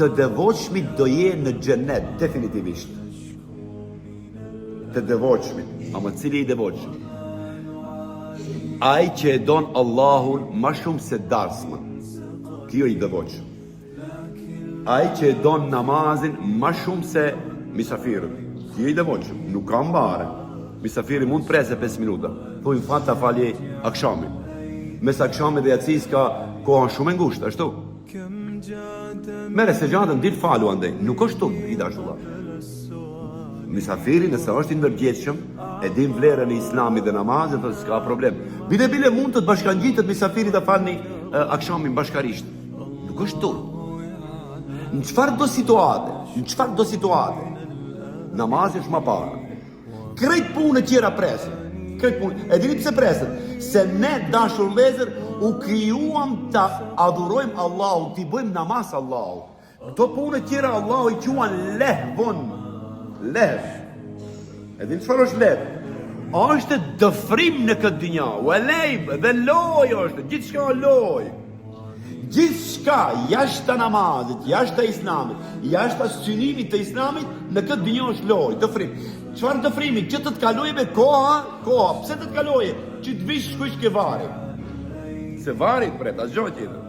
të devotshmit do jenë në xhenet definitivisht. Të devotshmit, ama cili I devotshëm? Ai që e don Allahun më shumë se darsmën. Kjo I devotshëm. Ai që e don namazin më shumë se misafirët. Kjo I devotshëm. Nuk ka mbare. Misafiri mund prese 5 minuta. Thuj fat ta falje akshamin. Mes akshamit dhe jacis ka kohën shumë e ngushtë, ashtu. Mere se gjatën ditë falu andej. Nuk është tu I dashullah. Misafiri nëse është I ndërgjegjshëm, e din vlerën e Islamit dhe namazit, thotë s'ka problem. Bile mund të bashkangjitet misafiri të falni akshamin bashkarisht. Nuk është tu. Në çfarë do situate, namazi është më parë. Krejt punë e tjera presën. E dini pse presën? Se ne dashur vëllezër u krijuam ta adhurojmë Allahun, t'i bëjmë namaz Allahut. Këto punë e tjera Allahu I quan lehvun. Lev. E dini çfarë është lev? Është dëfrim në këtë dynja, walejb dhe loj është, gjithçka loj. Gjithçka jashtë namazit, jashtë Islamit, jashtë synimit të Islamit në këtë dynjë është loj, dëfrim. Çfarë dëfrimi? Që të kalojë me koha, pse të kalojë? Që të vish shkush ke vari. Se vari pret, asgjë tjetër.